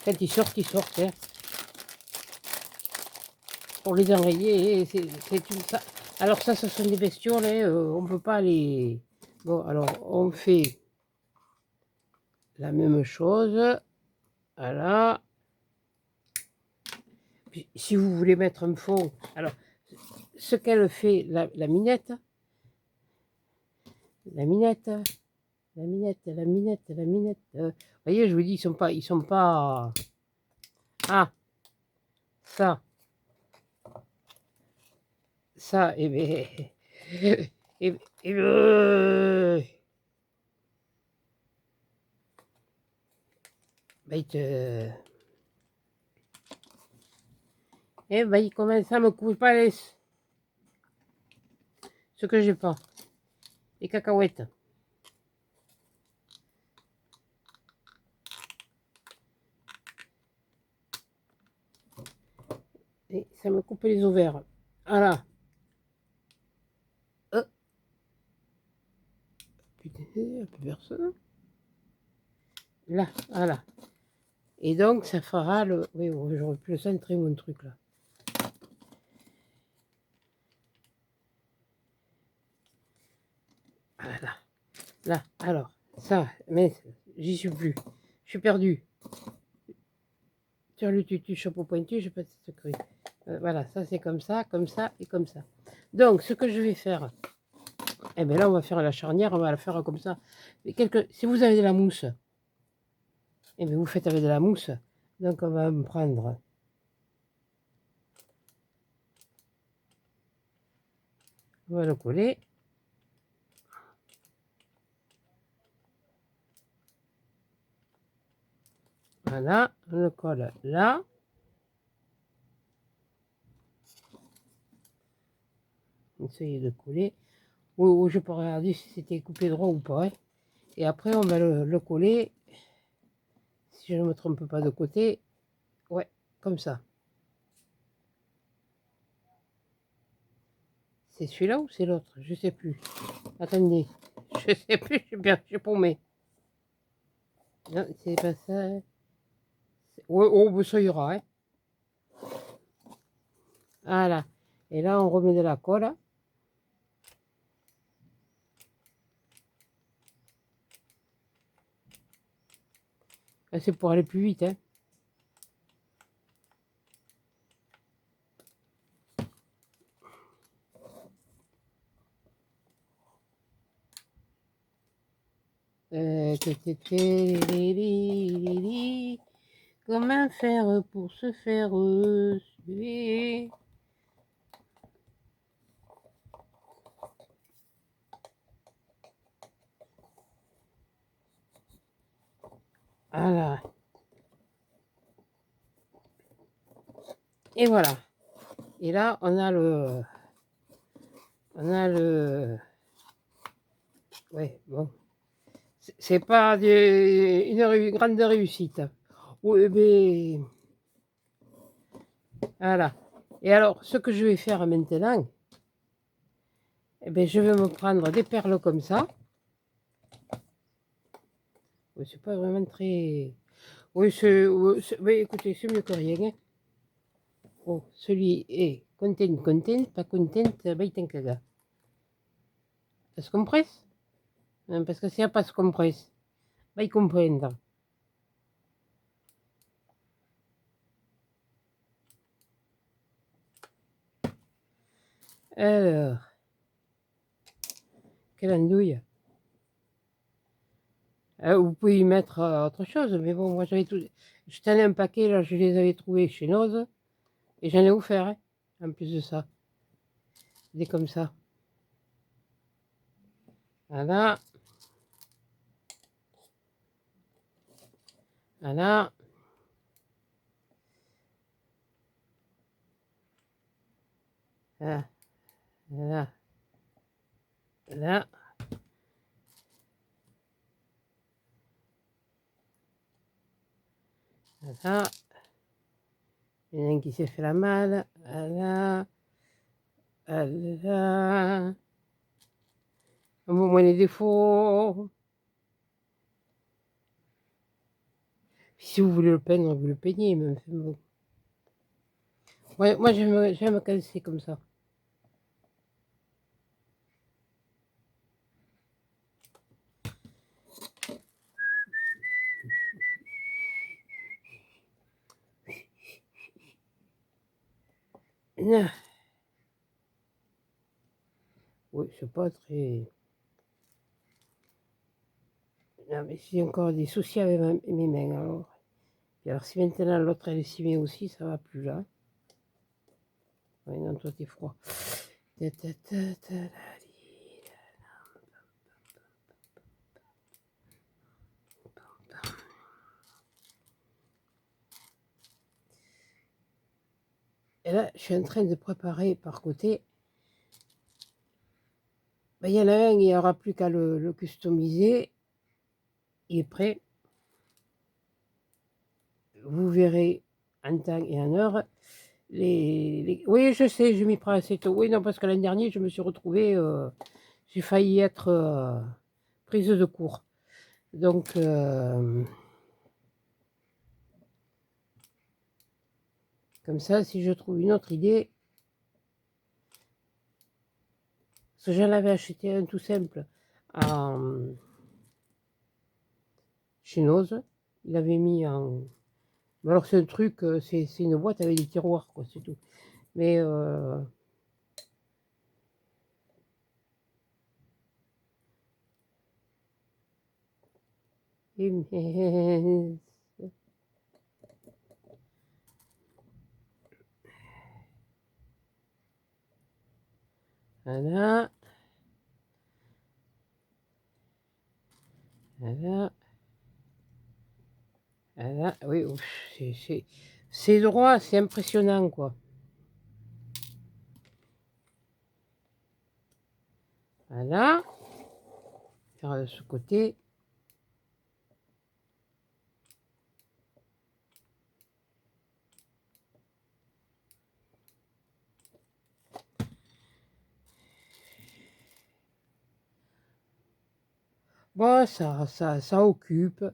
quand ils sortent. Hein, pour les enrayer, c'est tout ça. Alors ça, ce sont des bestioles. Hein, on ne peut pas les... Bon, alors, on fait la même chose. Voilà. Puis, si vous voulez mettre un fond... Alors, ce qu'elle fait, la minette... La minette... La minette, la minette, la minette. Vous voyez, je vous dis, ils sont pas. Ah, ça, ça, et ben, ben, ben, il commence à me couper pas ce que j'ai pas, les cacahuètes. Et ça me coupe les ovaires. Voilà. Oh, putain, il n'y a plus personne. Là, voilà. Et donc, ça fera le... Oui, j'aurais pu le centrer, mon truc, là. Voilà. Là, alors, ça, mais j'y suis plus. Je suis perdu. Sur le tutu, chapeau pointu, j'ai pas de secret. Voilà, ça c'est comme ça et comme ça. Donc, ce que je vais faire, eh bien là, on va faire la charnière, on va la faire comme ça. Mais si vous avez de la mousse, eh bien vous faites avec de la mousse. Donc, on va me prendre. On va le coller. Voilà, on le colle là. Essayez de coller. Ou je peux regarder si c'était coupé droit ou pas. Hein. Et après, on va le coller. Si je ne me trompe pas de côté. Ouais, comme ça. C'est celui-là ou c'est l'autre? Je sais plus. Attendez. Je sais plus, je suis paumé. Non, c'est pas ça. Ouais, oh, bah, ça ira. Hein. Voilà. Et là, on remet de la colle. C'est pour aller plus vite. Hein. Comment faire pour se faire suer? Voilà. Et voilà. Et là, on a le... On a le... Ouais, bon. C'est pas une grande réussite. Oui, mais... Voilà. Et alors, ce que je vais faire maintenant, eh ben, je vais me prendre des perles comme ça. Oui, c'est pas vraiment très... Oui, oui, écoutez, c'est mieux que rien. Hein. Oh, celui est content, pas content, baïtankaga. Ça se compresse? Hein, parce que si ça pas se compresse, va y comprendre. Alors, quelle andouille. Vous pouvez y mettre autre chose, mais bon, moi j'avais tout. Je tenais un paquet, là, je les avais trouvés chez Noz, et j'en ai offert, hein, en plus de ça. Des comme ça. Voilà. Voilà. Voilà. Voilà. Voilà. Voilà. Il y en a un qui s'est fait la malle. Voilà. Voilà. Au moins les défauts. Si vous voulez le peindre, vous le peignez, même. Bon. Ouais, moi, j'aime quand c'est comme ça. Ah. Oui, c'est pas très... Non, mais j'ai encore des soucis avec mes mains, alors. Et alors, si maintenant l'autre, elle s'y met aussi, ça va plus, là. Oui, non, toi, t'es froid. Ta, ta, ta, ta, la, li, la. Et là, je suis en train de préparer par côté. Ben, il y en a un, il n'y aura plus qu'à le customiser. Il est prêt. Vous verrez en temps et en heure. Oui, je sais, je m'y prends assez tôt. Oui, non, parce que l'année dernière, je me suis retrouvée, j'ai failli être prise de court. Donc, comme ça, si je trouve une autre idée, parce que j'en avais acheté un tout simple chez Noz. Il avait mis en... Alors c'est un truc, c'est une boîte avec des tiroirs, quoi, c'est tout. Mais voilà, voilà, voilà, oui, c'est droit, c'est impressionnant, quoi. Voilà, faire de ce côté. Bon, ça occupe.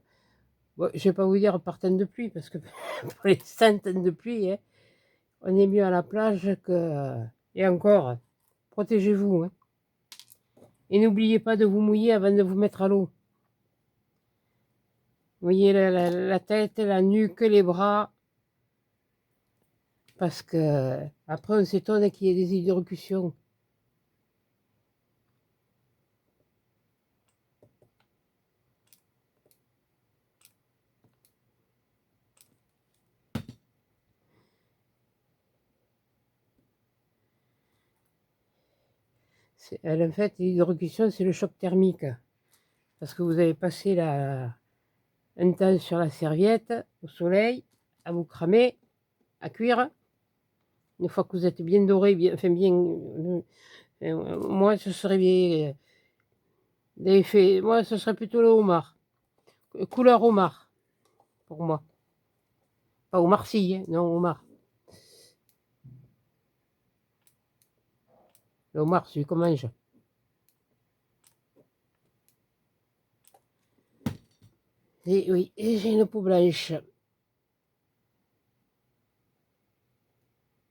Bon, je vais pas vous dire par temps de pluie, parce que pour les centaines de pluie, hein, on est mieux à la plage que... Et encore, protégez-vous, hein. Et n'oubliez pas de vous mouiller avant de vous mettre à l'eau. Mouillez la tête, la nuque, les bras, parce que après on s'étonne qu'il y ait des hydrocutions. En fait, l'hydrocution, c'est le choc thermique. Parce que vous avez passé un temps sur la serviette, au soleil, à vous cramer, à cuire. Une fois que vous êtes bien doré, bien, enfin bien... moi, ce serait bien... moi, ce serait plutôt le homard. Couleur homard, pour moi. Pas homard si, hein, non, homard. Le homard, celui qu'on mange. Et oui, et j'ai une peau blanche.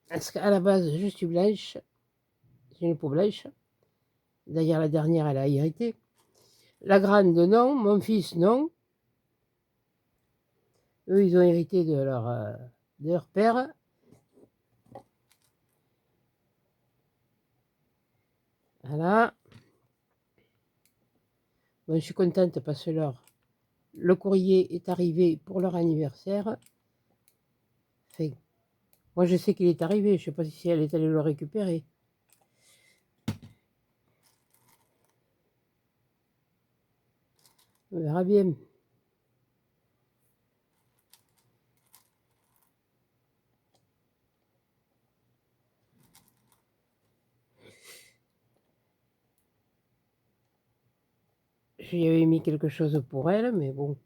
Parce qu'à la base, je suis blanche. J'ai une peau blanche. D'ailleurs, la dernière, elle a hérité. La grande, non. Mon fils, non. Eux, ils ont hérité de leur père. Voilà. Bon, je suis contente parce que leur le courrier est arrivé pour leur anniversaire. Enfin, moi, je sais qu'il est arrivé. Je sais pas si elle est allée le récupérer. On verra bien. J'y avais mis quelque chose pour elle, mais bon.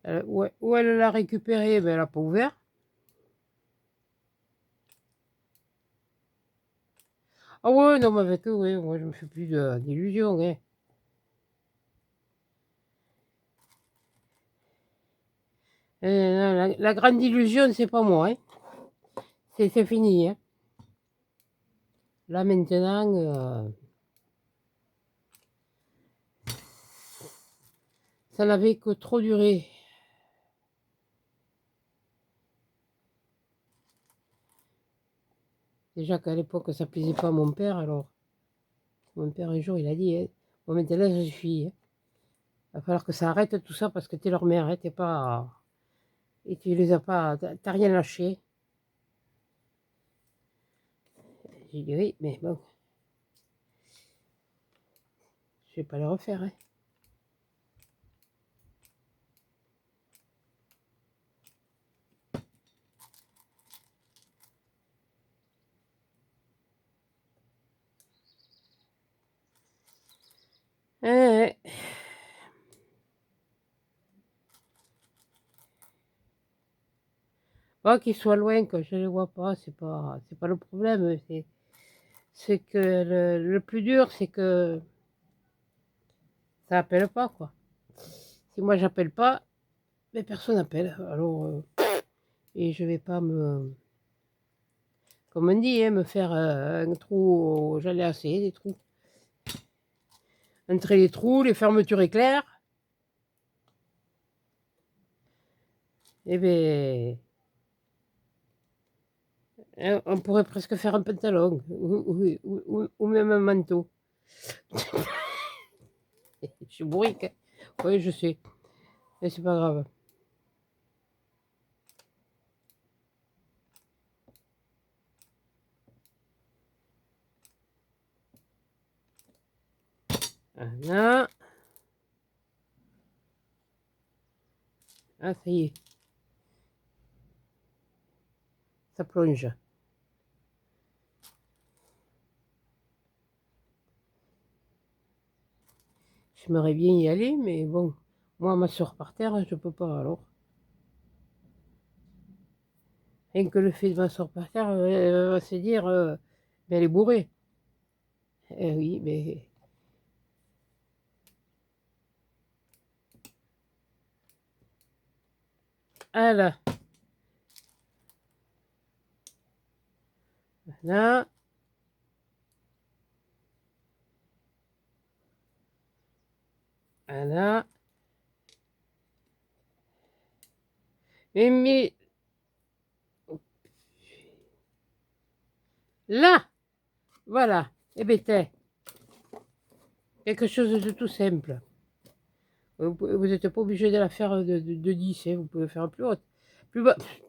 Où elle l'a récupéré, ben, elle n'a pas ouvert. Ah ouais, non, mais avec eux, ouais, moi, je me fais plus d'illusions. Hein. Non, la grande illusion, c'est pas moi. Hein. C'est fini. Hein. Là, maintenant, ça n'avait que trop duré. Déjà qu'à l'époque, ça plaisait pas à mon père, alors mon père, un jour, il a dit, hein, bon, maintenant, je suis. Hein. Il va falloir que ça arrête tout ça parce que t'es leur mère, hein, t'es pas. Et tu les as pas. T'as rien lâché. J'ai dit oui, mais bon, je vais pas les refaire. Hein. Ouais. Pas qu'ils soient loin, que je les vois pas, c'est pas le problème. C'est que le plus dur, c'est que ça appelle pas, quoi. Si moi j'appelle pas, mais personne appelle. Alors, et je vais pas me, comme on dit, hein, me faire un trou, j'en ai assez des trous. Entrer les trous, les fermetures éclairs. Eh ben, hein, on pourrait presque faire un pantalon, ou même un manteau. Je suis bourrique. Hein. Oui, je sais. Mais c'est pas grave. Voilà. Ah, ça y est, ça plonge. J'aimerais bien y aller, mais bon, moi, ma soeur par terre, je peux pas, alors. Rien que le fait de m'asseoir par terre, elle va se dire, mais elle est bourrée. Eh oui, mais... Ah là, là, là. Mais là, voilà. Eh bien, quelque chose de tout simple. Vous n'êtes pas obligé de la faire de 10, hein, vous pouvez faire plus haute. Plus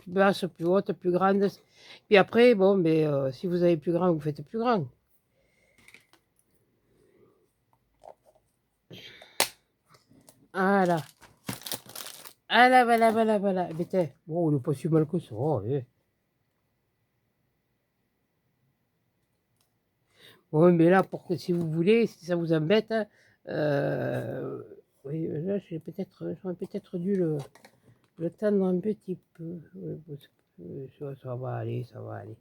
basse, plus haute, plus grande. Puis après, bon, mais si vous avez plus grand, vous faites plus grand. Voilà. Voilà, voilà, voilà, voilà. Mais bon, on n'est pas si mal que ça. Hein. Bon, mais là, pour que si vous voulez, si ça vous embête, hein, euh, oui, là, j'aurais peut-être dû le tendre un petit peu. Oui, bon, ça va aller, ça va aller.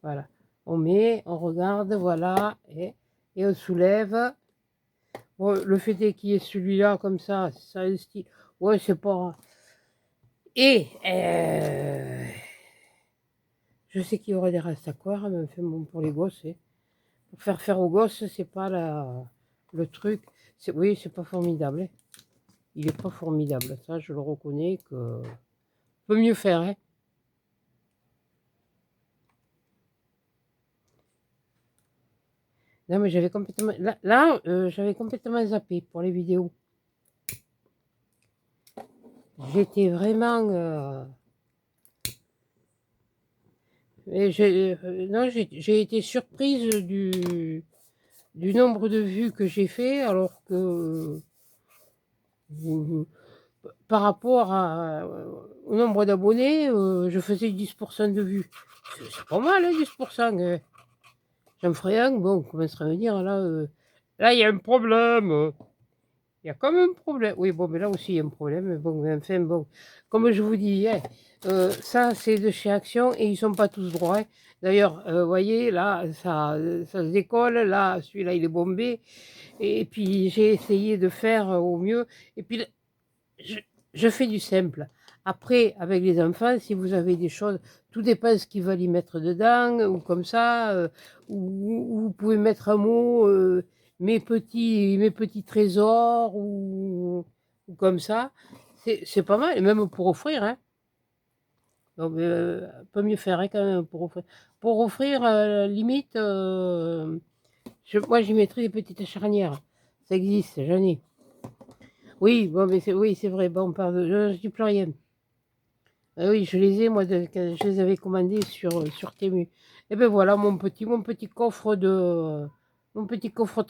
Voilà. On met, on regarde, voilà, et on soulève. Bon, le fait est qu'il y ait celui-là comme ça a un style. Ouais, c'est pas. Et je sais qu'il y aurait des restes à coire, mais enfin, bon, pour les gosses, hein. Pour faire aux gosses, c'est pas le truc. Oui, c'est pas formidable. Hein. Il est pas formidable. Ça, je le reconnais que. Peut mieux faire, hein. Non, mais j'avais complètement... Là, j'avais complètement zappé pour les vidéos. J'étais vraiment... non, j'ai été surprise du nombre de vues que j'ai fait, alors que par rapport au nombre d'abonnés, je faisais 10% de vues. C'est pas mal, hein, 10%. J'en ferais un, bon, on commencerait à me dire, là, il y a un problème. Il y a quand même un problème. Oui, bon, mais là aussi, il y a un problème. Mais bon, mais enfin, bon, comme je vous dis, hein, ça, c'est de chez Action et ils sont pas tous droits, hein. D'ailleurs, vous voyez, là, ça se décolle. Là, celui-là, il est bombé. Et puis, j'ai essayé de faire au mieux. Et puis, je fais du simple. Après, avec les enfants, si vous avez des choses, tout dépend de ce qu'ils veulent y mettre dedans, ou comme ça, ou vous pouvez mettre un mot, mes petits trésors, ou comme ça. C'est pas mal, et même pour offrir, hein. Donc, peut mieux faire, hein, quand même, pour offrir. Pour offrir, limite, moi, j'y mettrais des petites charnières. Ça existe, j'en ai. Oui, bon, mais oui, c'est vrai. Bon, pardon, je dis plus rien. Ah oui, je les ai, moi, je les avais commandés sur Temu. Et ben voilà, mon petit coffre mon petit coffre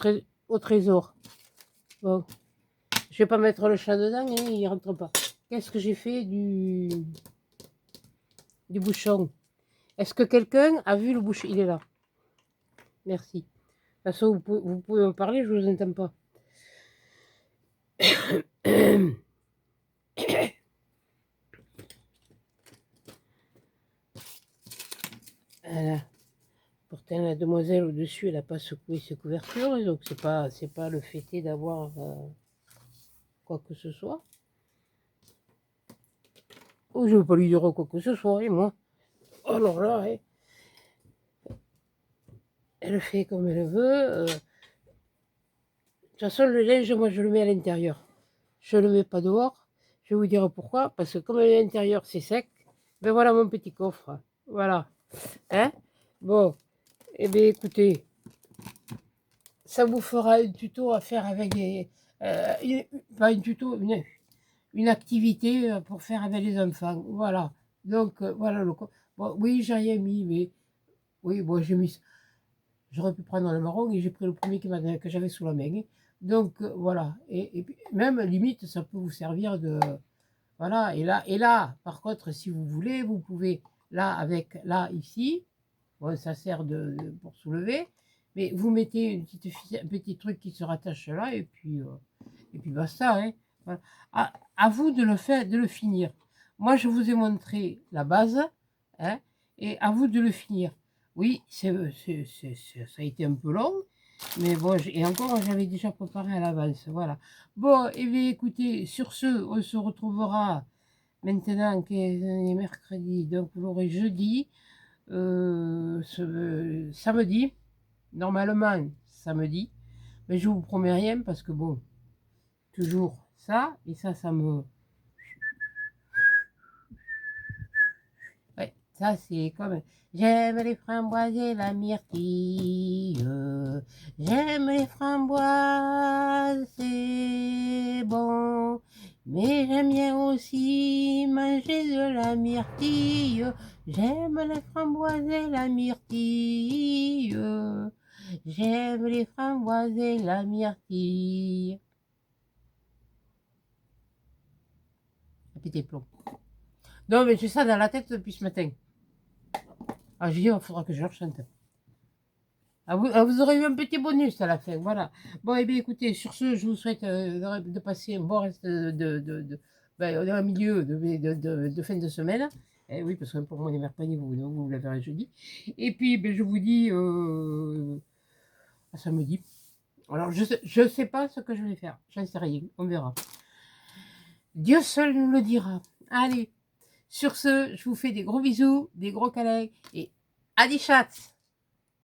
au trésor. Bon, je vais pas mettre le chat dedans, hein, il rentre pas. Qu'est-ce que j'ai fait du bouchon? Est-ce que quelqu'un a vu le bouchon? Il est là. Merci. De toute façon, vous pouvez me parler, je vous entends pas. Voilà. Pourtant, la demoiselle au-dessus, elle n'a pas secoué ses couvertures, donc c'est pas le fêté d'avoir quoi que ce soit. Oh, je ne veux pas lui dire quoi que ce soit, et moi. Alors là, elle fait comme elle veut. De toute façon, le linge, moi, je le mets à l'intérieur. Je ne le mets pas dehors. Je vais vous dire pourquoi. Parce que comme à l'intérieur, c'est sec, ben voilà mon petit coffre. Voilà. Hein? Bon. Eh bien, écoutez, ça vous fera un tuto à faire avec des... pas un tuto, une activité pour faire avec les enfants. Voilà. Donc, voilà le... Bon, oui, j'ai rien mis, mais... Oui, bon, j'ai mis... J'aurais pu prendre le marron et j'ai pris le premier que j'avais sous la main. Donc, voilà. Et puis, même, limite, ça peut vous servir de... Voilà. Et là, par contre, si vous voulez, vous pouvez... Là, avec... Là, ici... Bon, ça sert pour soulever. Mais vous mettez un petit truc qui se rattache là, et puis basta, hein. Voilà. À vous de le faire, de le finir. Moi, je vous ai montré la base, hein, et à vous de le finir. Oui, ça a été un peu long, mais bon, et encore, j'avais déjà préparé à l'avance, voilà. Bon, et bien écoutez, sur ce, on se retrouvera maintenant, qui est mercredi, donc vous l'aurez jeudi, samedi, normalement samedi, mais je vous promets rien parce que bon, toujours ça, et ça me... Ouais, ça c'est comme... J'aime les framboises et la myrtille, j'aime les framboises, c'est bon, mais j'aime bien aussi manger de la myrtille, j'aime les framboises et la myrtille, j'aime les framboises et la myrtille. Petit plomb. Non, mais j'ai ça dans la tête depuis ce matin. Ah, j'ai dit, il faudra que je le chante. Ah, vous aurez eu un petit bonus à la fin, voilà. Bon, eh bien, écoutez, sur ce, je vous souhaite de passer un bon reste ben, dans le milieu de fin de semaine. Eh oui, parce que pour moi, les mercredis, vous la verrez jeudi. Et puis, ben, je vous dis à samedi. Alors, je sais pas ce que je vais faire. J'en sais rien. On verra. Dieu seul nous le dira. Allez, sur ce, je vous fais des gros bisous, des gros câlins et à des chats.